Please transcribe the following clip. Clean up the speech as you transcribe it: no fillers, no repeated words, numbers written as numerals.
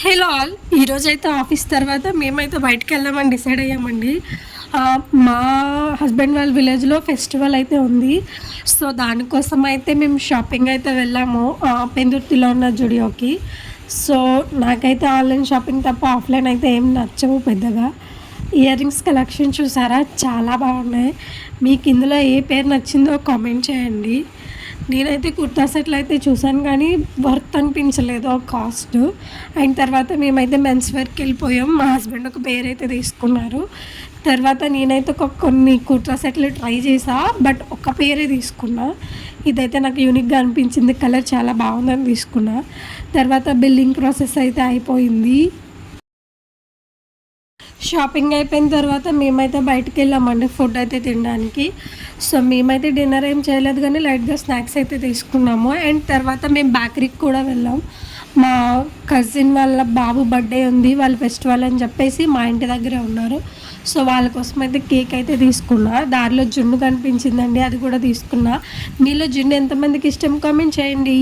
Hello all, ఈరోజైతే office తర్వాత మేమైతే బయటకు వెళ్దామని డిసైడ్ అయ్యామండి. మా హస్బెండ్ వాళ్ళ విలేజ్లో ఫెస్టివల్ అయితే ఉంది. సో దానికోసం అయితే మేము షాపింగ్ అయితే వెళ్ళాము పెందుర్తిలో ఉన్న జుడియోకి. సో నాకైతే ఆన్లైన్ షాపింగ్ తప్ప ఆఫ్లైన్ అయితే ఏం నచ్చవు పెద్దగా. ఇయర్ రింగ్స్ కలెక్షన్ చూసారా, చాలా బాగున్నాయి. మీకు ఇందులో ఏ పేరు నచ్చిందో కామెంట్ చేయండి. నేనైతే కుర్తా సెట్లు అయితే చూసాను కానీ వర్త్ అనిపించలేదు ఆ కాస్ట్. అయిన తర్వాత మేమైతే మెన్స్ వేర్కి వెళ్ళిపోయాం. మా హస్బెండ్ ఒక పేరు అయితే తీసుకున్నారు. తర్వాత నేనైతే కొన్ని కుర్తా సెట్లు ట్రై చేసా, బట్ ఒక పేరే తీసుకున్నా. ఇదైతే నాకు యూనిక్గా అనిపించింది, కలర్ చాలా బాగుందని తీసుకున్నా. తర్వాత బిల్లింగ్ ప్రాసెస్ అయితే అయిపోయింది. షాపింగ్ అయిపోయిన తర్వాత మేమైతే బయటికి వెళ్ళామండి ఫుడ్ అయితే తినడానికి. సో మేమైతే డిన్నర్ ఏం చేయలేదు కానీ లైట్గా స్నాక్స్ అయితే తీసుకున్నాము. అండ్ తర్వాత మేము బేకరీకి కూడా వెళ్ళాం. మా కజిన్ వాళ్ళ బాబు బర్త్డే ఉంది, వాళ్ళ ఫెస్టివల్ అని చెప్పేసి మా ఇంటి దగ్గరే ఉన్నారు. సో వాళ్ళ కోసం అయితే కేక్ అయితే తీసుకున్నా. దారిలో జున్ను కనిపించిందండి, అది కూడా తీసుకున్నా. మీలో జున్ను ఎంతమందికి ఇష్టం కామెంట్ చేయండి.